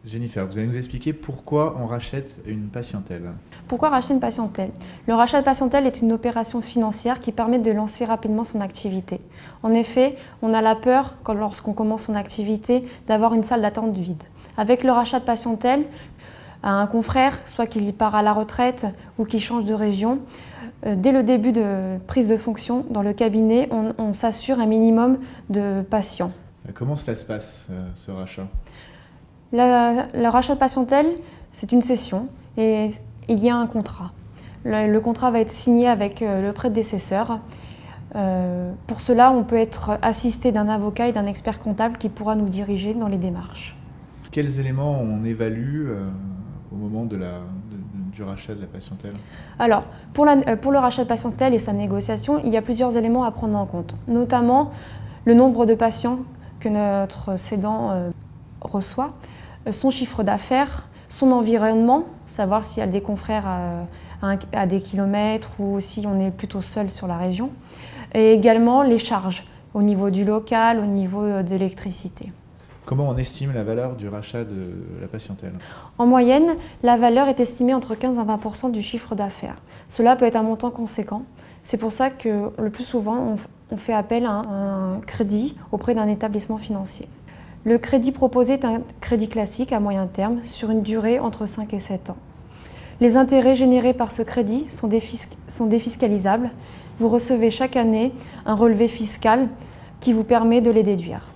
Jennifer, vous allez nous expliquer pourquoi on rachète une patientèle. Pourquoi racheter une patientèle? Le rachat de patientèle est une opération financière qui permet de lancer rapidement son activité. En effet, on a la peur, lorsqu'on commence son activité, d'avoir une salle d'attente vide. Avec le rachat de patientèle, un confrère, soit qu'il part à la retraite ou qu'il change de région, dès le début de prise de fonction dans le cabinet, on s'assure un minimum de patients. Comment ça se passe, ce rachat? Le rachat de patientèle, c'est une cession et il y a un contrat. Le contrat va être signé avec le prédécesseur. Pour cela, on peut être assisté d'un avocat et d'un expert comptable qui pourra nous diriger dans les démarches. Quels éléments on évalue au moment du rachat de la patientèle? Alors, pour le rachat de patientèle et sa négociation, il y a plusieurs éléments à prendre en compte, notamment le nombre de patients que notre cédant reçoit, son chiffre d'affaires, son environnement, savoir s'il y a des confrères à des kilomètres ou si on est plutôt seul sur la région, et également les charges au niveau du local, au niveau de l'électricité. Comment on estime la valeur du rachat de la patientèle? En moyenne, la valeur est estimée entre 15 à 20% du chiffre d'affaires. Cela peut être un montant conséquent. C'est pour ça que le plus souvent, on fait appel à un crédit auprès d'un établissement financier. Le crédit proposé est un crédit classique à moyen terme sur une durée entre 5 et 7 ans. Les intérêts générés par ce crédit sont défiscalisables. Vous recevez chaque année un relevé fiscal qui vous permet de les déduire.